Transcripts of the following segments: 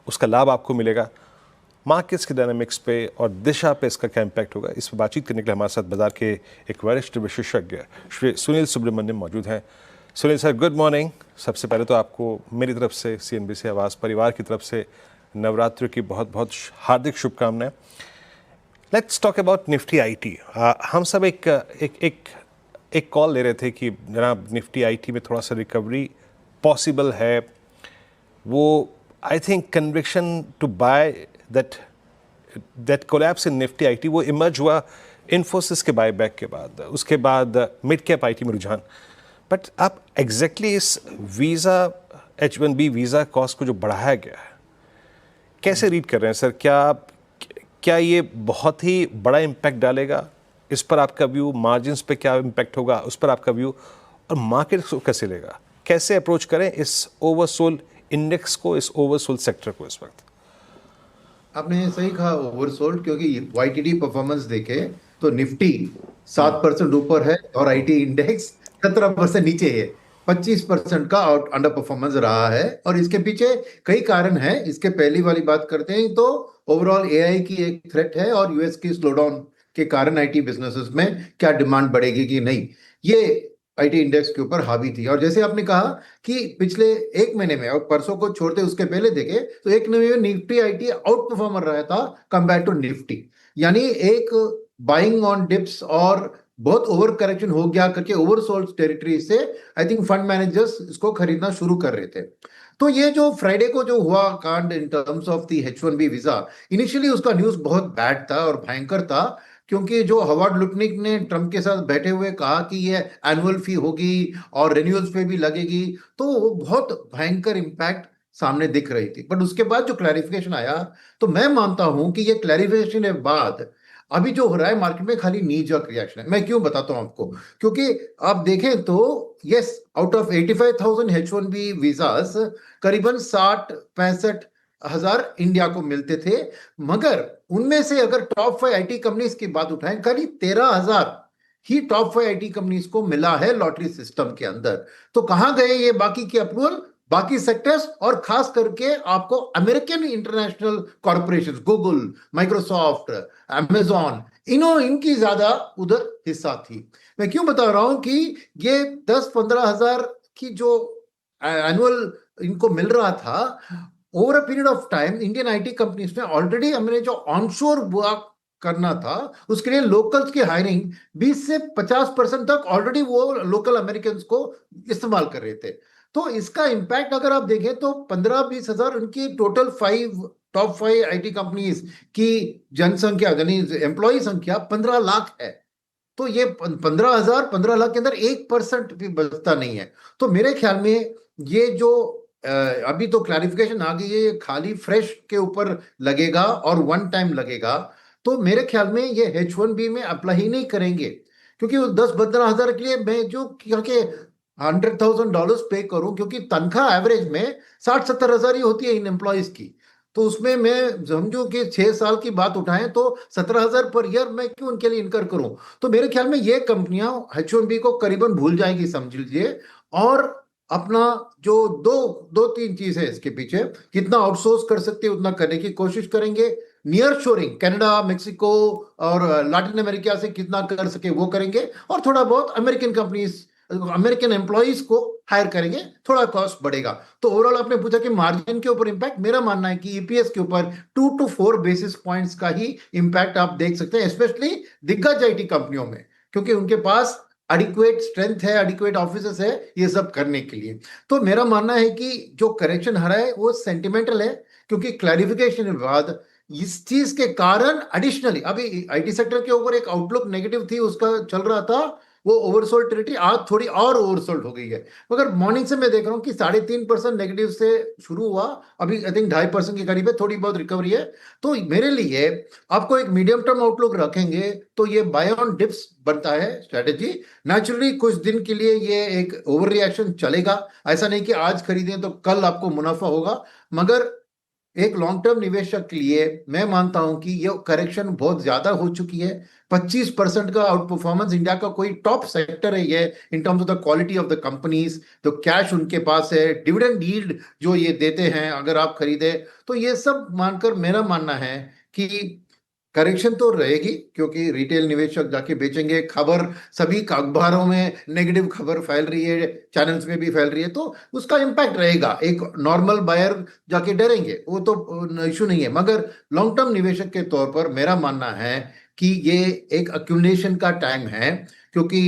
उसका लाभ आपको मिलेगा, मार्केट्स के डायनामिक्स पे और दिशा पे इसका क्या इम्पैक्ट होगा, इस पर बातचीत करने के लिए हमारे साथ बाजार के एक वरिष्ठ विशेषज्ञ श्री सुनील सुब्रमण्यम मौजूद हैं। Sunil sir, good morning. सबसे पहले तो आपको मेरी तरफ से, CNBC आवाज़ परिवार की तरफ से नवरात्रि की बहुत बहुत हार्दिक शुभकामनाएं। Let's talk about Nifty IT. हम सब एक एक एक एक कॉल ले रहे थे कि जनाब निफ्टी आईटी में थोड़ा सा रिकवरी पॉसिबल है। वो I think conviction to buy that collapse in Nifty IT वो इमर्ज हुआ इन्फोसिस के बायबैक के बाद, उसके बाद मिड कैप आईटी में रुझान। बट आप एग्जैक्टली इस वीज़ा H1B वीज़ा कॉस्ट को जो बढ़ाया गया है, कैसे रीड कर रहे हैं सर? क्या ये बहुत ही बड़ा इम्पैक्ट डालेगा? इस पर आपका व्यू, मार्जिन्स पे क्या इम्पैक्ट होगा उस पर आपका व्यू, और मार्केट को कैसे लेगा? कैसे अप्रोच करें इस ओवरसोल्ड इंडेक्स को, इस ओवरसोल्ड सेक्टर को इस वक्त? आपने सही कहा, ओवरसोल्ड, क्योंकि YTD परफॉर्मेंस देखे तो निफ्टी 7% ऊपर है और आईटी इंडेक्स 17% नीचे है। 25% का अंडर परफॉर्मेंस रहा है और इसके पीछे कई कारण हैं। इसके पहली वाली बात करते हैं तो ओवरऑल AI की एक थ्रेट है और यूएस की स्लोडाउन के कारण आईटी बिजनेसेस में क्या डिमांड बढ़ेगी कि नहीं, ये आईटी इंडेक्स के ऊपर हावी थी। और जैसे आपने कहा कि पिछले एक महीने में, और परसों को छोड़ते उसके पहले देखे तो एक महीने में निफ्टी आईटी आउट परफॉर्मर रहा था कंपेयर टू निफ्टी। यानी एक बाइंग ऑन डिप्स और बहुत ओवर करेक्शन हो गया करके ओवरसोल्ड टेरिटरी से आई थिंक फंड मैनेजर्स इसको खरीदना शुरू कर रहे थे। तो ये जो फ्राइडे को जो हुआ कांड in terms of the H1B visa, initially उसका न्यूज बहुत बैड था और भयंकर था, क्योंकि जो हवार्ड लुटनिक ने ट्रम्प के साथ बैठे हुए कहा कि ये एनुअल फी होगी और रिन्यूअल्स पे भी लगेगी, तो वो बहुत भयंकर इंपैक्ट सामने दिख रही थी। बट उसके बाद जो क्लैरिफिकेशन आया, तो मैं मानता हूं कि ये क्लैरिफिकेशन के बाद अभी जो हो रहा है मार्केट में खाली नी जर्क रिएक्शन है। मैं क्यों बताता हूं आपको, क्योंकि आप देखें तो yes, out of 85,000 H1B visas करीबन 60-65 हजार इंडिया को मिलते थे, मगर उनमें से अगर टॉप 5 आईटी कंपनीज की बात उठाएं, खाली 13,000 ही टॉप 5 आईटी कंपनीज को मिला है लॉटरी सिस्टम के अंदर। तो कहां गए ये बाकी के अप्रूवल, बाकी सेक्टर्स, और खास करके आपको American international corporations, Google, Microsoft, Amazon, इनकी ज्यादा उधर हिस्सा थी। मैं क्यों बता रहा हूं कि ये 10-15 हजार की जो एनुअल इनको मिल रहा था, over a period of time Indian IT companies ने ऑलरेडी हमने जो ऑनशोर वर्क करना था उसके लिए लोकल्स की हायरिंग 20 से 50% तक ऑलरेडी वो लोकल अमेरिकन को इस्तेमाल कर रहे थे। तो इसका इंपैक्ट अगर आप देखें तो 15-20 हजार उनकी टोटल टॉप 5 आईटी कंपनीज की जनसंख्या यानी एम्प्लॉय संख्या 15 लाख है। तो ये 15 लाख के अंदर 1% भी बचता नहीं है। तो मेरे ख्याल में ये जो अभी तो क्लैरिफिकेशन आ गई है, ये खाली फ्रेश के ऊपर लगेगा और वन टाइम लगेगा। तो मेरे ख्याल में ये H1B में अप्लाई ही नहीं करेंगे, क्योंकि वो 10-15 हजार के लिए मैं जो क्योंकि $100,000 पे करूं, क्योंकि तनख्वाह एवरेज में 60-70 हजार ही होती है इन एम्प्लॉयज की। तो उसमें मैं समझू कि 6 साल की बात उठाएं तो 17,000 पर ईयर मैं क्यों उनके लिए इनकर करूं। तो मेरे ख्याल में ये कंपनियां H1B को करीबन भूल जाएगी समझ लीजिए, और अपना जो दो दो तीन चीज है इसके पीछे, कितना आउटसोर्स कर सकते हैं उतना करने की कोशिश करेंगे। नियर शोरिंग कनाडा, मेक्सिको और लैटिन अमेरिका से कितना कर सके वो करेंगे, और थोड़ा बहुत अमेरिकन कंपनीज, अमेरिकन एम्प्लॉइज को हायर करेंगे, थोड़ा कॉस्ट बढ़ेगा। तो ओवरऑल आपने पूछा कि मार्जिन के ऊपर इंपैक्ट, मेरा मानना है कि ईपीएस के ऊपर 2 to 4 बेसिस पॉइंट्स का ही इंपैक्ट आप देख सकते हैं, स्पेशली दिग्गज आईटी कंपनियों में, क्योंकि उनके पास एडिक्वेट स्ट्रेंथ है, एडिक्वेट ऑफिसर्स है ये सब करने के लिए। तो मेरा मानना है कि जो करेक्शन हरा है वो सेंटिमेंटल है, क्योंकि क्लैरिफिकेशन के बाद इस चीज के कारण एडिशनली अभी आईटी सेक्टर के ऊपर एक आउटलुक नेगेटिव थी, उसका चल रहा था वो ओवरसोल्ड टेरिटरी, आज थोड़ी और ओवरसोल्ड हो गई है। मगर मॉर्निंग से मैं देख रहा हूँ कि 3.5% नेगेटिव से शुरू हुआ, अभी आई थिंक 2.5% के करीब है, थोड़ी बहुत रिकवरी है। तो मेरे लिए आपको एक मीडियम टर्म आउटलुक रखेंगे तो ये बाय ऑन डिप्स बनता है स्ट्रेटेजी। नेचुरली कुछ दिन के लिए ये एक ओवर रिएक्शन चलेगा, ऐसा नहीं कि आज खरीदें तो कल आपको मुनाफा होगा, मगर एक लॉन्ग टर्म निवेशक के लिए मैं मानता हूं कि ये करेक्शन बहुत ज्यादा हो चुकी है। 25% का आउट परफॉर्मेंस इंडिया का कोई टॉप सेक्टर है ये, in terms of the quality of the companies, तो कैश उनके पास है, डिविडेंड यील्ड जो ये देते हैं अगर आप खरीदे, तो ये सब मानकर मेरा मानना है कि करेक्शन तो रहेगी, क्योंकि रिटेल निवेशक जाके बेचेंगे। खबर सभी अखबारों में नेगेटिव खबर फैल रही है, चैनल्स में भी फैल रही है, तो उसका इम्पैक्ट रहेगा। एक नॉर्मल बायर जाके डरेंगे, वो तो इशू नहीं है, मगर लॉन्ग टर्म निवेशक के तौर पर मेरा मानना है कि ये एक अक्यूमुलेशन का टाइम है। क्योंकि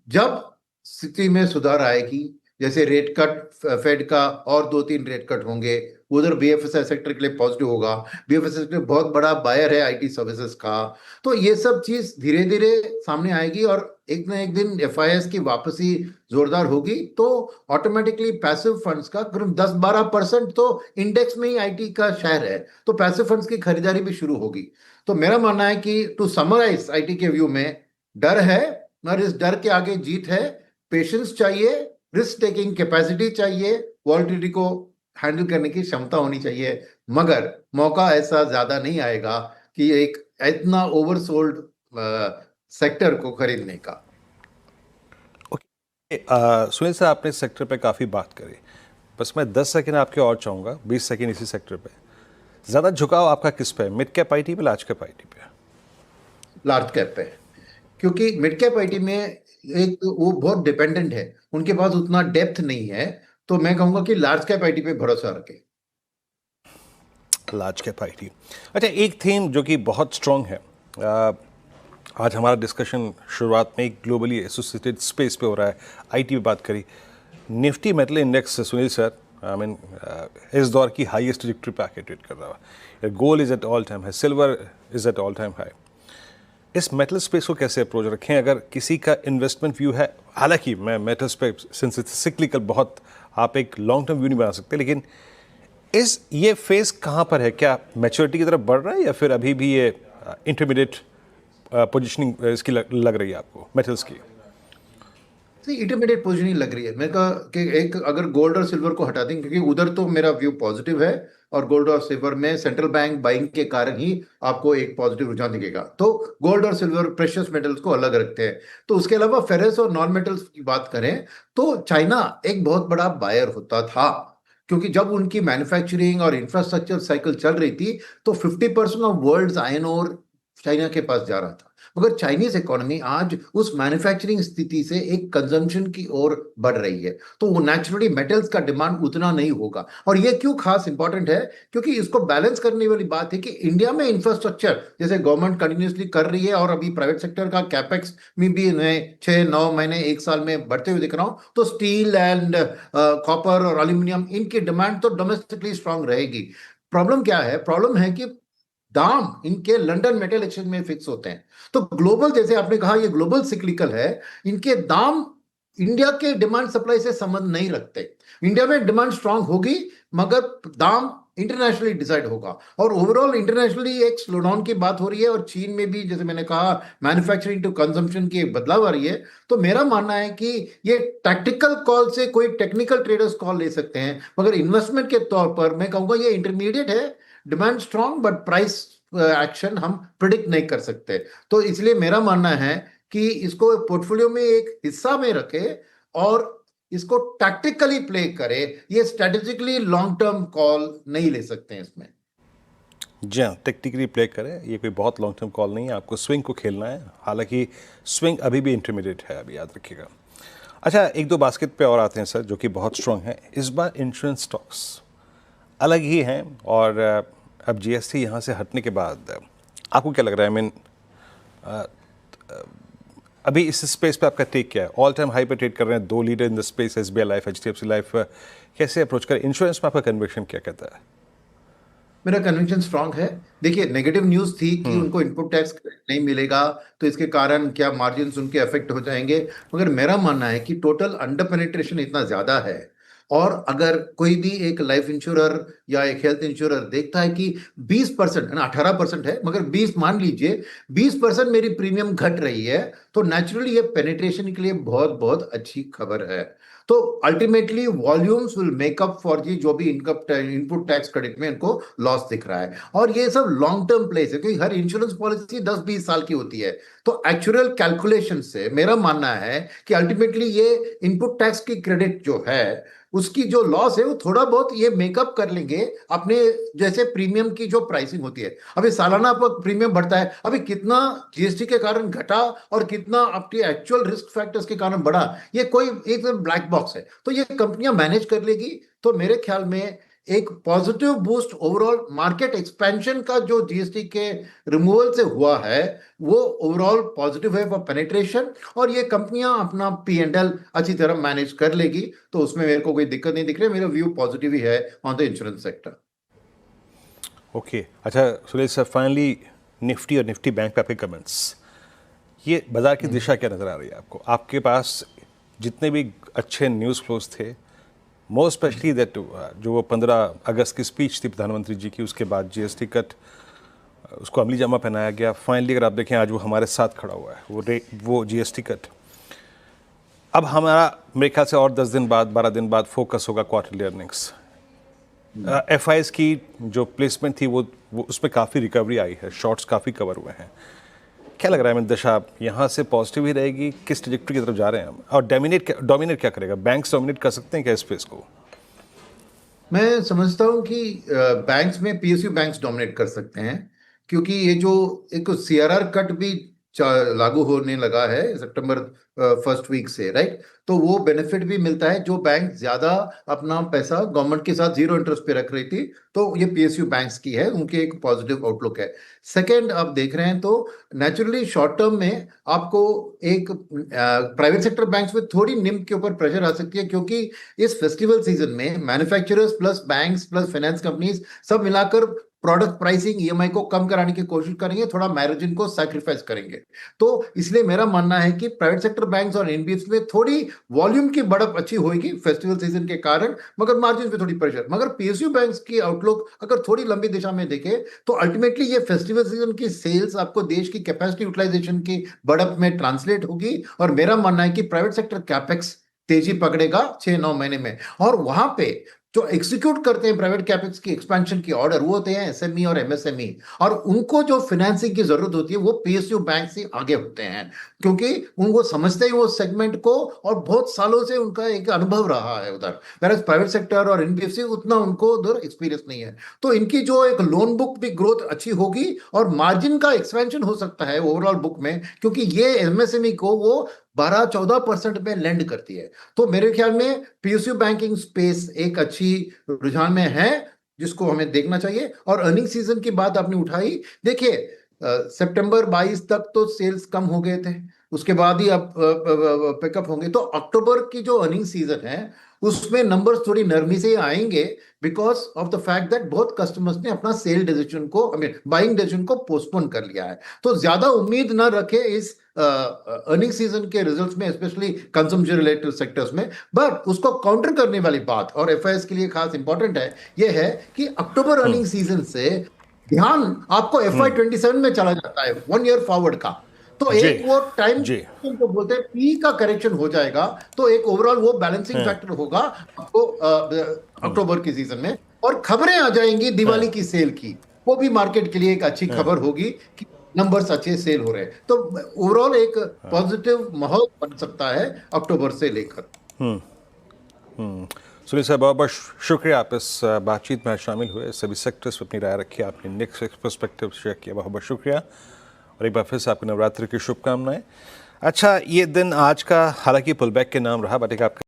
जब स्थिति में सुधार आएगी, जैसे रेट कट फेड का और 2-3 रेट कट होंगे, उधर बीएफएसआई सेक्टर के लिए पॉजिटिव होगा। बीएफएसआई सेक्टर बहुत बड़ा बायर है आईटी सर्विसेज का, तो ये सब चीज धीरे धीरे सामने आएगी और एक ना एक दिन एफआईएस की वापसी जोरदार होगी, तो ऑटोमेटिकली पैसिव फंड्स का करीब 10-12% तो इंडेक्स में ही आईटी का शेयर है, तो पैसिव फंड्स की खरीदारी भी शुरू होगी। तो मेरा मानना है कि टू समराइज आईटी के व्यू में, डर है और इस डर के आगे जीत है। पेशेंस चाहिए, रिस्क टेकिंग कैपेसिटी चाहिए, वॉलेटिलिटी को हैंडल करने की क्षमता होनी चाहिए, मगर मौका ऐसा ज्यादा नहीं आएगा कि एक इतना ओवरसोल्ड सेक्टर को खरीदने का। सुनील सर, आपने इस सेक्टर पे काफ़ी बात करी, बस मैं 10 सेकंड आपके और चाहूँगा, 20 सेकंड इसी सेक्टर पे। ज़्यादा झुकाव आपका किस पे, मिड कैप आईटी पे, लार्ज कैप आईटी पे? लार्ज कैप पे, क्योंकि मिड कैप आईटी में एक वो बहुत डिपेंडेंट है, उनके पास उतना डेप्थ नहीं है, तो मैं कहूंगा कि लार्ज कैप आईटी पे भरोसा रखें। Large cap IT. अच्छा, एक थीम जो कि बहुत स्ट्रॉन्ग है, आज हमारा डिस्कशन शुरुआत में एक ग्लोबली एसोसिएटेड स्पेस पे हो रहा है, आईटी पे बात करी। Nifty metal index, Sunil sir, I mean इस दौर की हाईएस्ट ट्रैजेक्टरी पे आके ट्रेड कर रहा है। Gold is at all time high, silver is at all time high. इस मेटल स्पेस को कैसे अप्रोच रखें अगर किसी का इन्वेस्टमेंट व्यू है? हालांकि मैं मेटल्स पे सिंस इट्स सिक्लिकल, बहुत आप एक लॉन्ग टर्म व्यू नहीं बना सकते, लेकिन ये फेज कहाँ पर है? क्या मैच्योरिटी की तरफ बढ़ रहा है या फिर अभी भी ये इंटरमीडिएट पोजीशनिंग इसकी लग रही है आपको मेटल्स की? इंटरमीडिएट पोजीशनिंग लग रही है। मैं कहा कि एक अगर गोल्ड और सिल्वर को हटा दें, क्योंकि उधर तो मेरा व्यू पॉजिटिव है, और गोल्ड और सिल्वर में सेंट्रल बैंक बाइंग के कारण ही आपको एक पॉजिटिव रुझान दिखेगा, तो गोल्ड और सिल्वर प्रेशियस मेटल्स को अलग रखते हैं। तो उसके अलावा फेरस और नॉन मेटल्स की बात करें तो चाइना एक बहुत बड़ा बायर होता था, क्योंकि जब उनकी मैन्युफैक्चरिंग और इंफ्रास्ट्रक्चर साइकिल चल रही थी तो 50% of world iron ore China के पास जा रहा था। मगर चाइनीज इकोनॉमी आज उस मैन्युफैक्चरिंग स्थिति से एक कंजम्पशन की ओर बढ़ रही है, तो वो नेचुरली मेटल्स का डिमांड उतना नहीं होगा। और ये क्यों खास इंपॉर्टेंट है, क्योंकि इसको बैलेंस करने वाली बात है कि इंडिया में इंफ्रास्ट्रक्चर जैसे गवर्नमेंट कंटिन्यूसली कर रही है, और अभी प्राइवेट सेक्टर का कैपेक्स में भी मैं 6-9 महीने 1 साल में बढ़ते हुए दिख रहा हूं, तो स्टील एंड कॉपर और एल्यूमिनियम, इनकी डिमांड तो डोमेस्टिकली स्ट्रांग रहेगी। प्रॉब्लम क्या है? प्रॉब्लम है कि दाम इनके लंदन मेटल एक्सचेंज में फिक्स होते हैं, तो ग्लोबल, जैसे आपने कहा, ये ग्लोबल सिक्लिकल है, इनके दाम इंडिया के डिमांड सप्लाई से संबंध नहीं रखते। इंडिया में डिमांड स्ट्रांग होगी, मगर दाम इंटरनेशनली डिसाइड होगा, और ओवरऑल इंटरनेशनली एक स्लोडाउन की बात हो रही है, और चीन में भी जैसे मैंने कहा मैन्युफैक्चरिंग टू कंजम्पशन की एक बदलाव आ रही है। तो मेरा मानना है कि ये टैक्टिकल कॉल से कोई टेक्निकल ट्रेडर्स कॉल ले सकते हैं, मगर इन्वेस्टमेंट के तौर पर मैं कहूंगा ये इंटरमीडिएट है, demand strong, but price action हम प्रिडिक्ट नहीं कर सकते। तो इसलिए मेरा मानना है कि इसको पोर्टफोलियो में एक हिस्सा में रखे और इसको टैक्टिकली प्ले करे, ये स्ट्रेटेजिकली लॉन्ग टर्म कॉल नहीं ले सकते हैं इसमें। जी हाँ, टेक्निकली प्ले करें, ये कोई बहुत लॉन्ग टर्म कॉल नहीं है, आपको स्विंग को खेलना है, हालांकि स्विंग अभी भी इंटरमीडिएट है, अभी याद रखिएगा। अच्छा, एक दो बास्केट पे और आते हैं सर, जो कि बहुत स्ट्रॉन्ग है इस बार। इंश्योरेंस स्टॉक्स अलग ही हैं, और अब जीएसटी यहाँ से हटने के बाद आपको क्या लग रहा है? आई मीन अभी इस स्पेस पे आपका टेक क्या है? ऑल टाइम हाई पे ट्रेड कर रहे हैं दो leader in the space, SBI life, HDFC life, कैसे अप्रोच करें? इंश्योरेंस में आपका कन्विक्शन क्या कहता है? मेरा कन्विक्शन स्ट्रांग है। देखिए, नेगेटिव न्यूज थी कि उनको इनपुट टैक्स नहीं मिलेगा, तो इसके कारण क्या मार्जिन्स उनके अफेक्ट हो जाएंगे, मगर मेरा मानना है कि टोटल अंडर पेनिट्रेशन इतना ज्यादा है, और अगर कोई भी एक लाइफ इंश्योरर या एक हेल्थ इंश्योरर देखता है कि 20%, 18% है, मगर 20 मान लीजिए, 20% मेरी प्रीमियम घट रही है, तो नेचुरली ये पेनिट्रेशन के लिए बहुत बहुत अच्छी खबर है। तो ultimately volumes will make up for जी जो भी इनपुट टैक्स क्रेडिट में इनको लॉस दिख रहा है। और ये सब लॉन्ग टर्म प्लेस है, क्योंकि हर इंश्योरेंस पॉलिसी 10-20 साल की होती है। तो एक्चुअल कैलकुलेशन से मेरा मानना है कि अल्टीमेटली ये इनपुट टैक्स की क्रेडिट जो है, उसकी जो लॉस है वो थोड़ा बहुत ये मेकअप कर लेंगे अपने, जैसे प्रीमियम की जो प्राइसिंग होती है। अभी सालाना आपका प्रीमियम बढ़ता है, अभी कितना जीएसटी के कारण घटा और कितना आपके एक्चुअल रिस्क फैक्टर्स के कारण बढ़ा, ये कोई एक ब्लैक बॉक्स है, तो ये कंपनियां मैनेज कर लेगी। तो मेरे ख्याल में एक positive boost overall market expansion का जो जीएसटी के रिमूवल से हुआ है, वो ओवरऑल पॉजिटिव है फॉर पेनिट्रेशन। और ये कंपनियां अपना P&L अच्छी तरह मैनेज कर लेगी, तो उसमें मेरे को कोई दिक्कत नहीं दिख रही। मेरा व्यू पॉजिटिव ही है on the insurance sector. Okay, अच्छा सुरेश सर, फाइनली निफ्टी और निफ्टी बैंक पे आपके कमेंट्स, ये बाजार की दिशा क्या नज़र आ रही है आपको? आपके पास जितने भी अच्छे न्यूज़ फ्लोज थे, मोस्ट स्पेशली दैट जो वो 15 अगस्त की स्पीच थी प्रधानमंत्री जी की, उसके बाद जीएसटी कट, उसको अमली जामा पहनाया गया। फाइनली अगर आप देखें आज वो हमारे साथ खड़ा हुआ है, वो जीएसटी कट। अब हमारा मेरे ख्याल से और 10 दिन बाद, 12 दिन बाद फोकस होगा क्वार्टरली अर्निंग्स। एफआईएस की जो प्लेसमेंट थी वो उसमें काफ़ी रिकवरी आई है, शॉर्ट्स काफ़ी कवर हुए हैं। क्या लग रहा है, मैं दशा यहाँ से पॉजिटिव ही रहेगी? किस ट्रजेक्टरी की तरफ जा रहे हैं हम? और डोमिनेट क्या करेगा? बैंक्स डोमिनेट कर सकते हैं क्या स्पेस को? मैं समझता हूं कि बैंक्स में पीएसयू बैंक्स डोमिनेट कर सकते हैं, क्योंकि ये जो एक सीआरआर कट भी लागू होने लगा है सितंबर फर्स्ट वीक से, राइट? तो वो बेनिफिट भी मिलता है। जो बैंक ज्यादा अपना पैसा गवर्नमेंट के साथ जीरो इंटरेस्ट पे रख रही थी, तो ये पीएसयू बैंक्स की है, उनके एक पॉजिटिव आउटलुक है। सेकंड, आप देख रहे हैं तो नेचुरली शॉर्ट टर्म में आपको एक प्राइवेट सेक्टर बैंक्स में थोड़ी निम के ऊपर प्रेशर आ सकती है, क्योंकि इस फेस्टिवल सीजन में manufacturers plus banks plus finance companies सब मिलाकर प्रोडक्ट प्राइसिंग ईएमआई को कम कराने की कोशिश करेंगे, थोड़ा मार्जिन को सैक्रिफाइस करेंगे। तो इसलिए मेरा मानना है कि प्राइवेट सेक्टर बैंक्स और एनबीएफसी में थोड़ी वॉल्यूम की बढ़त अच्छी होगी फेस्टिवल सीजन के कारण, मगर मार्जिन पे थोड़ी प्रेशर। मगर पीएसयू बैंक्स की आउटलुक अगर थोड़ी लंबी दिशा में देखें, तो अल्टीमेटली ये फेस्टिवल सीजन की सेल्स आपको देश की कैपेसिटी यूटिलाइजेशन की बढ़त में ट्रांसलेट होगी। और मेरा मानना है कि प्राइवेट सेक्टर कैपेक्स तेजी पकड़ेगा 6-9 महीने में। और वहां पे जो एग्जीक्यूट करते हैं प्राइवेट कैपेक्स की एक्सपेंशन की ऑर्डर, वो होते हैं एसएमई और एमएसएमई, और उनको जो फाइनेंसिंग की जरूरत होती है वो पीएसयू बैंक से आगे होते हैं, क्योंकि उनको समझते हैं वो सेगमेंट को, और बहुत सालों से उनका एक अनुभव रहा है उधर। वेयर प्राइवेट सेक्टर और एनबीएफसी उतना उनको उधर एक्सपीरियंस नहीं है। तो इनकी जो एक लोन बुक भी ग्रोथ अच्छी होगी, और मार्जिन का एक्सपेंशन हो सकता है ओवरऑल बुक में, क्योंकि ये एमएसएमई को वो 12-14% में लेंड करती है। तो मेरे ख्याल में पीएसयू बैंकिंग स्पेस एक अच्छी रुझान में है, जिसको हमें देखना चाहिए। और अर्निंग सीजन की बात आपने उठाई, देखिए सितंबर 22 तक तो सेल्स कम हो गए थे, उसके बाद ही अब पिकअप होंगे। तो अक्टूबर की जो अर्निंग सीजन है उसमें नंबर्स थोड़ी नरमी से आएंगे, because of the fact that बहुत कस्टमर्स ने अपना सेल डिसीजन को, बाइंग डिसीजन को पोस्टपोन कर लिया है। तो ज्यादा उम्मीद ना रखे इस अर्निंग सीजन के रिजल्ट्स में, स्पेशली कंज्यूमर रिलेटेड सेक्टर्स में। बट उसको काउंटर करने वाली बात, और एफआईएस के लिए खास इंपॉर्टेंट है, यह है कि अक्टूबर अर्निंग सीजन से ध्यान आपको FY27 में चला जाता है, 1 ईयर फॉरवर्ड का। तो जी एक वो टाइम जी को बोलते हैं पी का करेक्शन हो जाएगा, तो एक ओवरऑल वो बैलेंसिंग फैक्टर होगा आपको अक्टूबर की सीजन में। और खबरें आ जाएंगी दिवाली की सेल की, वो भी मार्केट के लिए एक अच्छी खबर होगी कि नंबर्स अच्छे सेल हो रहे हैं। तो ओवरऑल एक पॉजिटिव माहौल बन सकता है अक्टूबर से लेकर। सुनील साहब, बहुत बहुत शुक्रिया, आप इस बातचीत में शामिल हुए, सभी सेक्टर्स पर अपनी राय रखी, आपने नेक्स्ट पर्सपेक्टिव शेयर किया, बहुत बहुत शुक्रिया। और एक बार फिर से आपको नवरात्रि की शुभकामनाएं। अच्छा, ये दिन आज का हालांकि पुलबैक के नाम रहा, बट एक आपका